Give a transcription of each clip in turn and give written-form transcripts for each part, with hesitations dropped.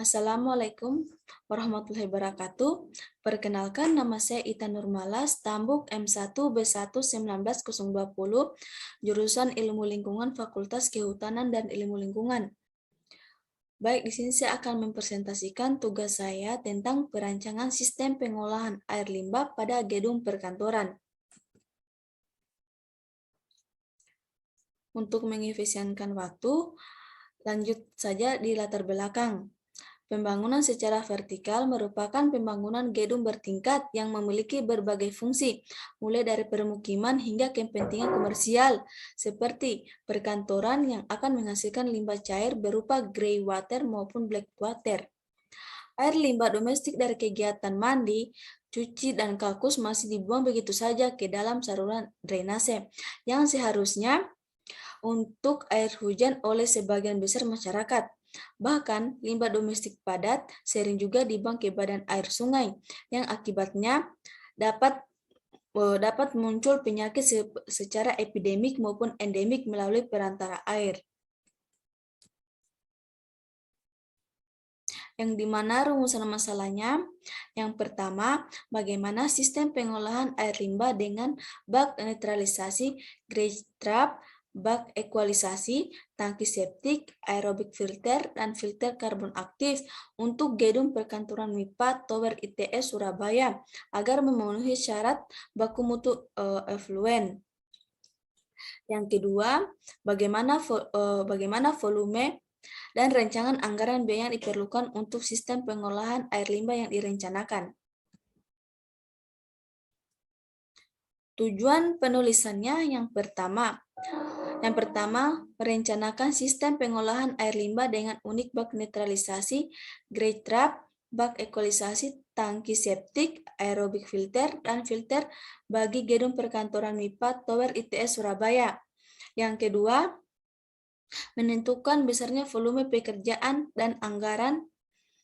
Assalamualaikum warahmatullahi wabarakatuh. Perkenalkan, nama saya Ita Nurmala, Stambuk M1B11920, jurusan Ilmu Lingkungan Fakultas Kehutanan dan Ilmu Lingkungan. Baik, di sini saya akan mempresentasikan tugas saya tentang perancangan sistem pengolahan air limbah pada gedung perkantoran. Untuk mengefisienkan waktu, lanjut saja di latar belakang. Pembangunan secara vertikal merupakan pembangunan gedung bertingkat yang memiliki berbagai fungsi, mulai dari permukiman hingga kepentingan komersial, seperti perkantoran yang akan menghasilkan limbah cair berupa grey water maupun black water. Air limbah domestik dari kegiatan mandi, cuci, dan kakus masih dibuang begitu saja ke dalam saluran drainase, yang seharusnya untuk air hujan oleh sebagian besar masyarakat. Bahkan, limbah domestik padat sering juga dibuang ke badan air sungai, yang akibatnya dapat muncul penyakit secara epidemik maupun endemik melalui perantara air. Yang dimana rumusan masalahnya, yang pertama, bagaimana sistem pengolahan air limbah dengan bak netralisasi, grey trap, bak ekualisasi, tangki septik, aerobik filter, dan filter karbon aktif untuk gedung perkantoran MIPA Tower ITS Surabaya agar memenuhi syarat baku mutu effluent. Yang kedua, bagaimana volume dan rancangan anggaran biaya yang diperlukan untuk sistem pengolahan air limbah yang direncanakan. Tujuan penulisannya yang pertama, merencanakan sistem pengolahan air limbah dengan unit bak netralisasi, grey trap, bak ekualisasi, tangki septik, aerobik filter, dan filter bagi gedung perkantoran MIPA Tower ITS Surabaya. Yang kedua, menentukan besarnya volume pekerjaan dan anggaran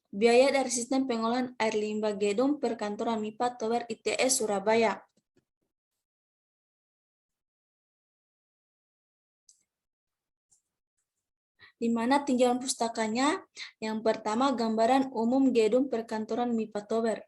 biaya dari sistem pengolahan air limbah gedung perkantoran MIPA Tower ITS Surabaya. Di mana tinjauan pustakanya? Yang pertama, gambaran umum gedung perkantoran MIPA Tower.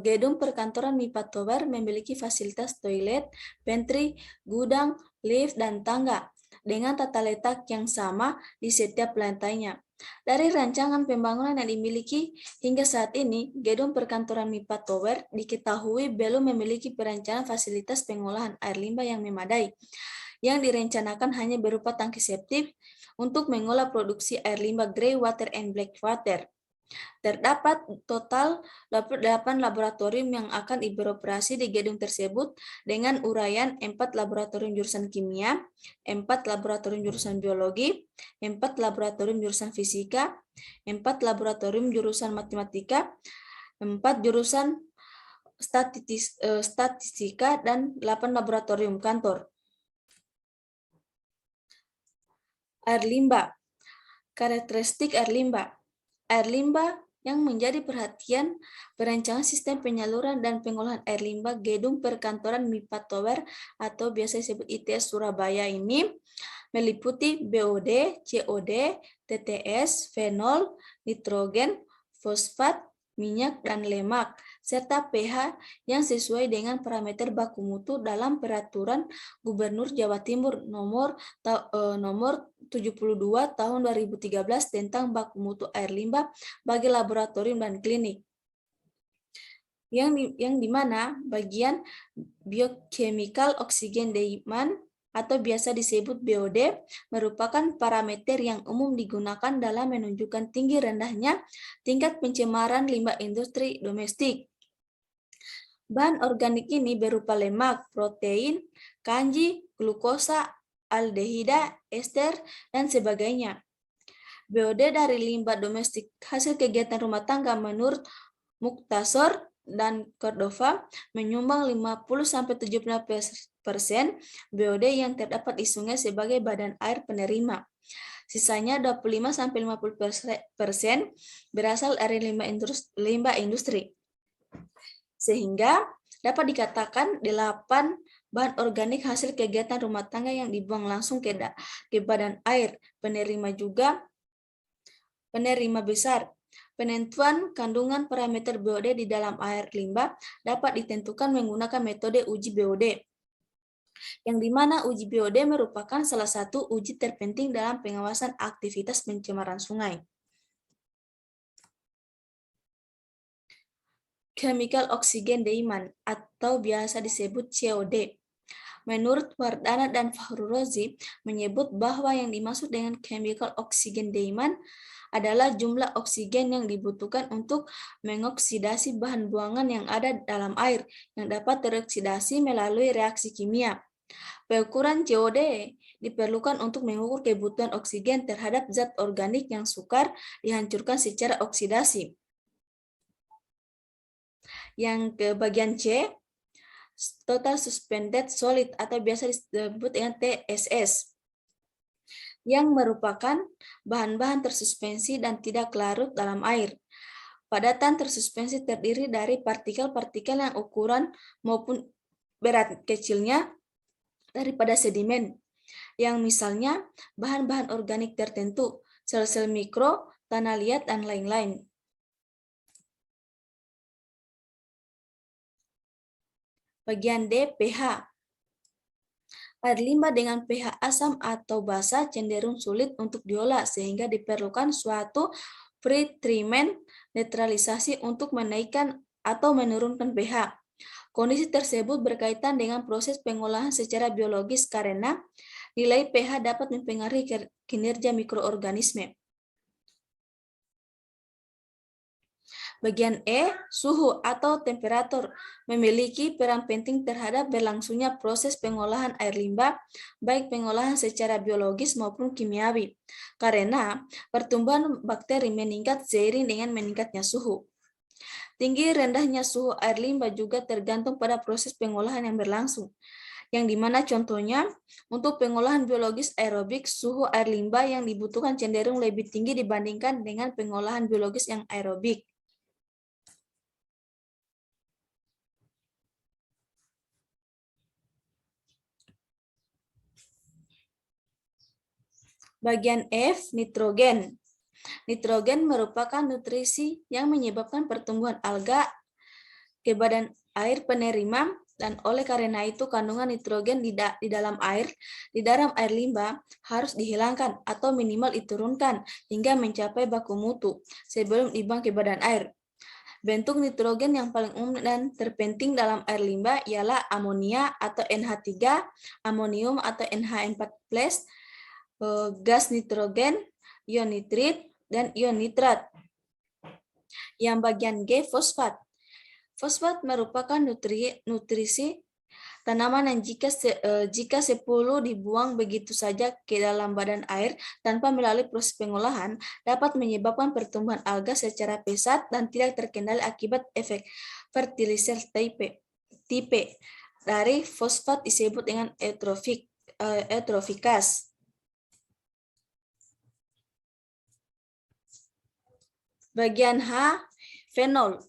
Gedung perkantoran MIPA Tower memiliki fasilitas toilet, pantry, gudang, lift, dan tangga dengan tata letak yang sama di setiap lantainya. Dari rancangan pembangunan yang dimiliki hingga saat ini, gedung perkantoran MIPA Tower diketahui belum memiliki perencanaan fasilitas pengolahan air limbah yang memadai. Yang direncanakan hanya berupa tangki septik untuk mengolah produksi air limbah grey water and black water. Terdapat total 8 laboratorium yang akan beroperasi di gedung tersebut dengan uraian 4 laboratorium jurusan kimia, 4 laboratorium jurusan biologi, 4 laboratorium jurusan fisika, 4 laboratorium jurusan matematika, 4 jurusan statistika, dan 8 laboratorium kantor. Air limbah. Karakteristik air limbah. Air limbah yang menjadi perhatian perancangan sistem penyaluran dan pengolahan air limbah gedung perkantoran MIPA Tower atau biasa disebut ITS Surabaya ini meliputi BOD, COD, TTS, fenol, nitrogen, fosfat, minyak, dan lemak, serta pH yang sesuai dengan parameter baku mutu dalam Peraturan Gubernur Jawa Timur nomor 72 tahun 2013 tentang baku mutu air limbah bagi laboratorium dan klinik. Yang dimana bagian biochemical oxygen demand atau biasa disebut BOD, merupakan parameter yang umum digunakan dalam menunjukkan tinggi rendahnya tingkat pencemaran limbah industri domestik. Bahan organik ini berupa lemak, protein, kanji, glukosa, aldehida, ester, dan sebagainya. BOD dari limbah domestik hasil kegiatan rumah tangga menurut Muktasor dan Cordova menyumbang 50-75% BOD yang terdapat di sungai sebagai badan air penerima. Sisanya 25-50% berasal dari limbah industri. Sehingga dapat dikatakan 8 bahan organik hasil kegiatan rumah tangga yang dibuang langsung ke badan air penerima juga Penerima besar. Penentuan kandungan parameter BOD di dalam air limbah dapat ditentukan menggunakan metode uji BOD, yang dimana uji BOD merupakan salah satu uji terpenting dalam pengawasan aktivitas pencemaran sungai. Chemical Oxygen Demand atau biasa disebut COD. Menurut Wardana dan Fahrurozi menyebut bahwa yang dimaksud dengan chemical oxygen demand adalah jumlah oksigen yang dibutuhkan untuk mengoksidasi bahan buangan yang ada dalam air yang dapat teroksidasi melalui reaksi kimia. Pengukuran COD diperlukan untuk mengukur kebutuhan oksigen terhadap zat organik yang sukar dihancurkan secara oksidasi. Yang ke bagian C, Total Suspended Solid atau biasa disebut dengan TSS, yang merupakan bahan-bahan tersuspensi dan tidak larut dalam air. Padatan tersuspensi terdiri dari partikel-partikel yang ukuran maupun berat kecilnya daripada sedimen, yang misalnya bahan-bahan organik tertentu, sel-sel mikro, tanah liat, dan lain-lain. Bagian D, pH. Air limbah dengan pH asam atau basa cenderung sulit untuk diolah sehingga diperlukan suatu pretreatment netralisasi untuk menaikkan atau menurunkan pH. Kondisi tersebut berkaitan dengan proses pengolahan secara biologis karena nilai pH dapat mempengaruhi kinerja mikroorganisme. Bagian E, suhu atau temperatur, memiliki peran penting terhadap berlangsungnya proses pengolahan air limbah, baik pengolahan secara biologis maupun kimiawi, karena pertumbuhan bakteri meningkat seiring dengan meningkatnya suhu. Tinggi rendahnya suhu air limbah juga tergantung pada proses pengolahan yang berlangsung, yang dimana contohnya untuk pengolahan biologis aerobik, suhu air limbah yang dibutuhkan cenderung lebih tinggi dibandingkan dengan pengolahan biologis yang aerobik. Bagian F, nitrogen. Nitrogen merupakan nutrisi yang menyebabkan pertumbuhan alga ke badan air penerima, dan oleh karena itu kandungan nitrogen di dalam air limbah harus dihilangkan atau minimal diturunkan hingga mencapai baku mutu sebelum dibuang ke badan air. Bentuk nitrogen yang paling umum dan terpenting dalam air limbah ialah amonia atau NH3, amonium atau NH4+, gas nitrogen, ion nitrit, dan ion nitrat. Yang bagian G, fosfat. Fosfat merupakan nutrisi tanaman yang jika 10 dibuang begitu saja ke dalam badan air tanpa melalui proses pengolahan, dapat menyebabkan pertumbuhan alga secara pesat dan tidak terkendali akibat efek fertilizer tipe dari fosfat disebut dengan eutrofikas. Bagian H, fenol.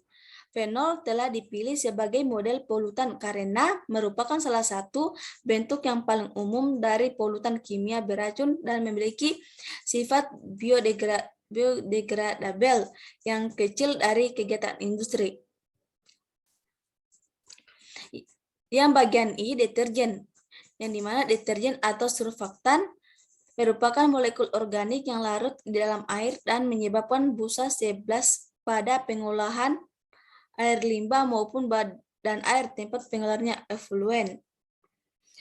Fenol telah dipilih sebagai model polutan karena merupakan salah satu bentuk yang paling umum dari polutan kimia beracun dan memiliki sifat biodegradabel yang kecil dari kegiatan industri. Yang bagian I, deterjen, yang dimana deterjen atau surfaktan merupakan molekul organik yang larut di dalam air dan menyebabkan busa 11 pada pengolahan air limbah maupun badan air tempat pengolahannya efluen.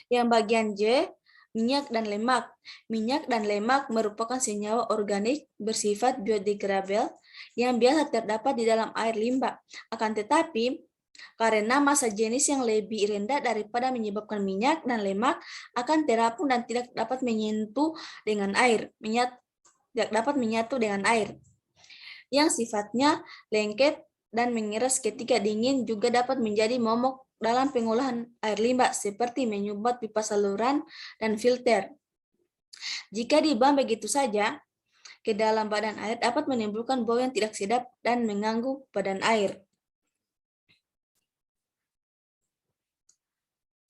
Yang bagian J, minyak dan lemak. Minyak dan lemak merupakan senyawa organik bersifat biodegradabel yang biasa terdapat di dalam air limbah. Akan tetapi, karena massa jenis yang lebih rendah daripada menyebabkan minyak dan lemak akan terapung dan tidak dapat menyatu dengan air, yang sifatnya lengket dan mengeras ketika dingin juga dapat menjadi momok dalam pengolahan air limbah seperti menyumbat pipa saluran dan filter. Jika dibuang begitu saja ke dalam badan air dapat menimbulkan bau yang tidak sedap dan mengganggu badan air.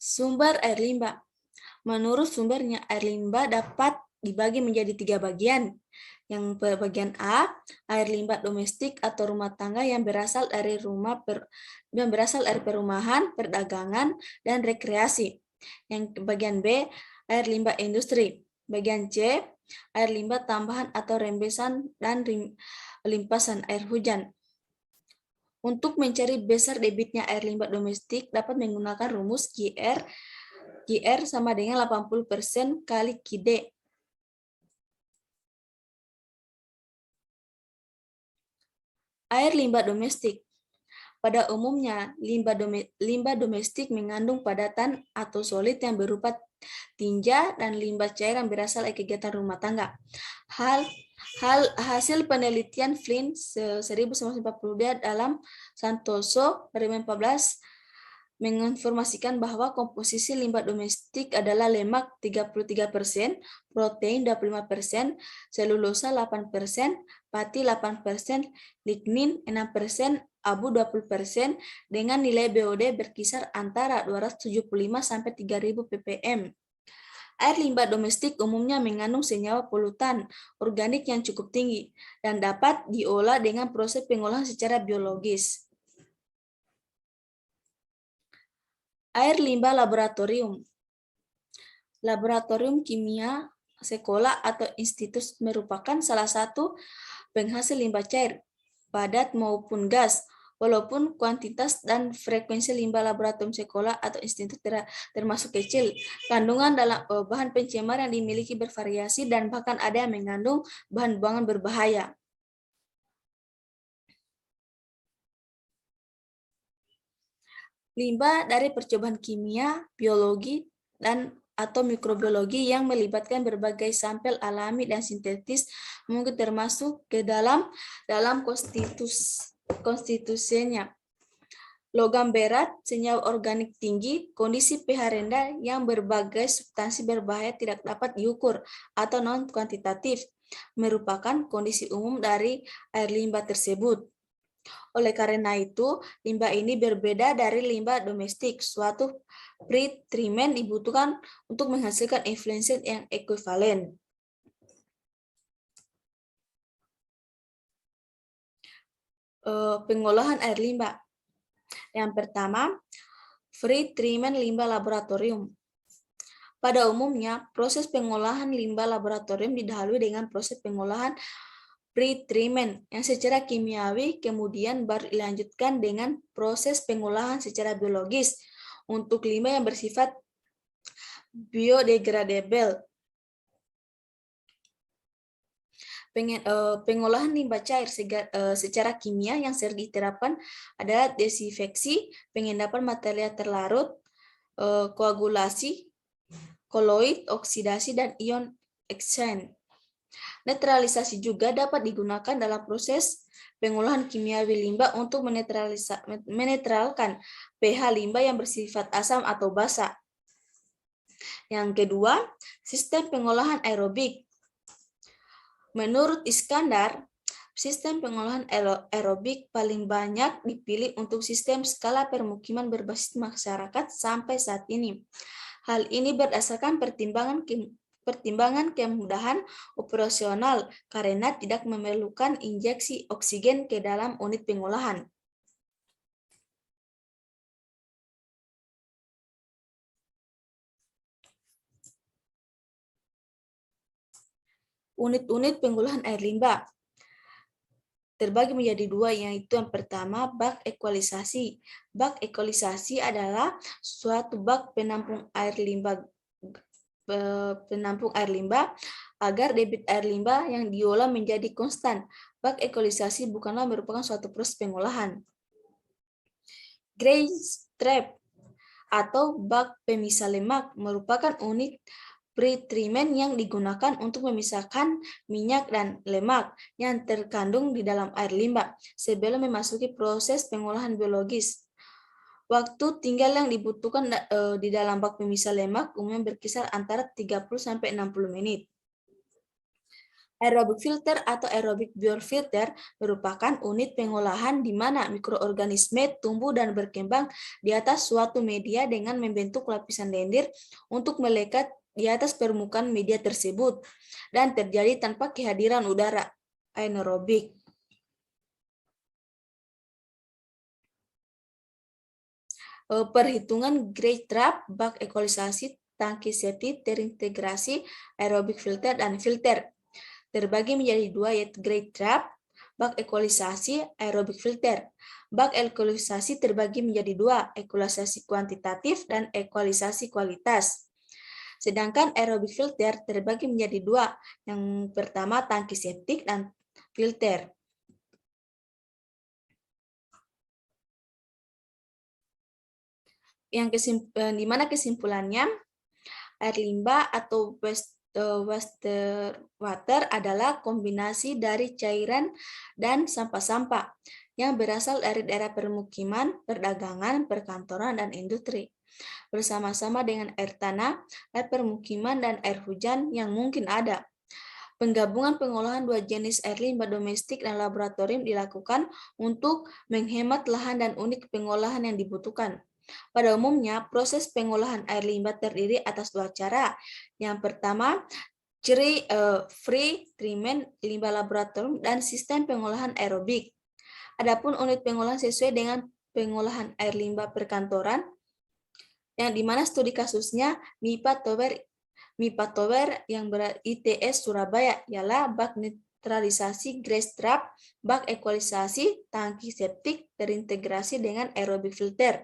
Sumber air limbah. Menurut sumbernya, air limbah dapat dibagi menjadi 3 bagian. Yang bagian A, air limbah domestik atau rumah tangga yang berasal dari perumahan, perdagangan, dan rekreasi. Yang bagian B, air limbah industri. Bagian C, air limbah tambahan atau rembesan dan limpasan air hujan. Untuk mencari besar debitnya air limbah domestik dapat menggunakan rumus GR sama dengan 80% kali QD. Air limbah domestik. Pada umumnya, limbah domestik mengandung padatan atau solid yang berupa tinja dan limbah cair yang berasal dari kegiatan rumah tangga. Hasil penelitian Flynn 1942 dalam Santoso 2014 menginformasikan bahwa komposisi limbah domestik adalah lemak 33%, protein 25%, selulosa 8%, pati 8%, lignin 6%, abu 20% dengan nilai BOD berkisar antara 275 sampai 3000 ppm. Air limbah domestik umumnya mengandung senyawa polutan organik yang cukup tinggi dan dapat diolah dengan proses pengolahan secara biologis. Air limbah laboratorium. Laboratorium kimia, sekolah, atau institut merupakan salah satu penghasil limbah cair, padat maupun gas, walaupun kuantitas dan frekuensi limbah laboratorium sekolah atau institut termasuk kecil. Kandungan dalam bahan pencemar yang dimiliki bervariasi dan bahkan ada yang mengandung bahan buangan berbahaya. Limbah dari percobaan kimia, biologi, dan atau mikrobiologi yang melibatkan berbagai sampel alami dan sintetis mungkin termasuk ke dalam konstitusinya. Logam berat, senyawa organik tinggi, kondisi pH rendah yang berbagai substansi berbahaya tidak dapat diukur atau non-kuantitatif merupakan kondisi umum dari air limbah tersebut. Oleh karena itu, limbah ini berbeda dari limbah domestik. Suatu pretreatment dibutuhkan untuk menghasilkan efisien yang ekuivalen. Pengolahan air limbah. Yang pertama, pretreatment limbah laboratorium. Pada umumnya, proses pengolahan limbah laboratorium didahului dengan proses pengolahan pretreatment yang secara kimiawi kemudian baru dilanjutkan dengan proses pengolahan secara biologis untuk limbah yang bersifat biodegradable. Pengolahan limbah cair secara kimia yang sering diterapkan adalah desinfeksi, pengendapan material terlarut, koagulasi, koloid, oksidasi, dan ion exchange. Netralisasi juga dapat digunakan dalam proses pengolahan kimiawi limbah untuk menetralkan pH limbah yang bersifat asam atau basa. Yang kedua, sistem pengolahan aerobik. Menurut Iskandar, sistem pengolahan aerobik paling banyak dipilih untuk sistem skala permukiman berbasis masyarakat sampai saat ini. Hal ini berdasarkan pertimbangan kemudahan operasional karena tidak memerlukan injeksi oksigen ke dalam unit pengolahan. Unit-unit pengolahan air limbah terbagi menjadi dua, yaitu yang pertama bak ekualisasi. Bak ekualisasi adalah suatu bak penampung air limbah agar debit air limbah yang diolah menjadi konstan. Bak ekualisasi bukanlah merupakan suatu proses pengolahan. Grace trap atau bak pemisah lemak merupakan unit pretreatment yang digunakan untuk memisahkan minyak dan lemak yang terkandung di dalam air limbah sebelum memasuki proses pengolahan biologis. Waktu tinggal yang dibutuhkan di dalam bak pemisah lemak umumnya berkisar antara 30 sampai 60 menit. Aerobic filter atau aerobic biofilter merupakan unit pengolahan di mana mikroorganisme tumbuh dan berkembang di atas suatu media dengan membentuk lapisan lendir untuk melekat di atas permukaan media tersebut dan terjadi tanpa kehadiran udara anaerobik. Perhitungan grade trap, bak equalisasi, tangki septic, terintegrasi, aerobik filter, dan filter. Terbagi menjadi dua, yaitu grade trap, bak equalisasi, aerobik filter. Bak equalisasi terbagi menjadi dua, equalisasi kuantitatif dan equalisasi kualitas. Sedangkan aerobik filter terbagi menjadi dua, yang pertama tangki septic dan filter. Di mana kesimpulannya, air limbah atau wastewater adalah kombinasi dari cairan dan sampah-sampah yang berasal dari daerah permukiman, perdagangan, perkantoran, dan industri, bersama-sama dengan air tanah, air permukiman, dan air hujan yang mungkin ada. Penggabungan pengolahan dua jenis air limbah domestik dan laboratorium dilakukan untuk menghemat lahan dan unit pengolahan yang dibutuhkan. Pada umumnya, proses pengolahan air limbah terdiri atas dua cara. Yang pertama, free treatment limbah laboratorium dan sistem pengolahan aerobik. Adapun unit pengolahan sesuai dengan pengolahan air limbah perkantoran, yang dimana studi kasusnya MIPA Tower yang ITS Surabaya ialah bak neutralisasi gas trap, bak equalisasi, tangki septik terintegrasi dengan aerobik filter.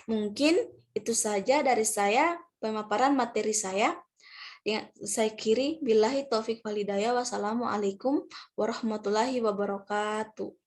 Mungkin itu saja dari saya, pemaparan materi saya. Saya kiri, billahi taufik walhidayah, wassalamualaikum warahmatullahi wabarakatuh.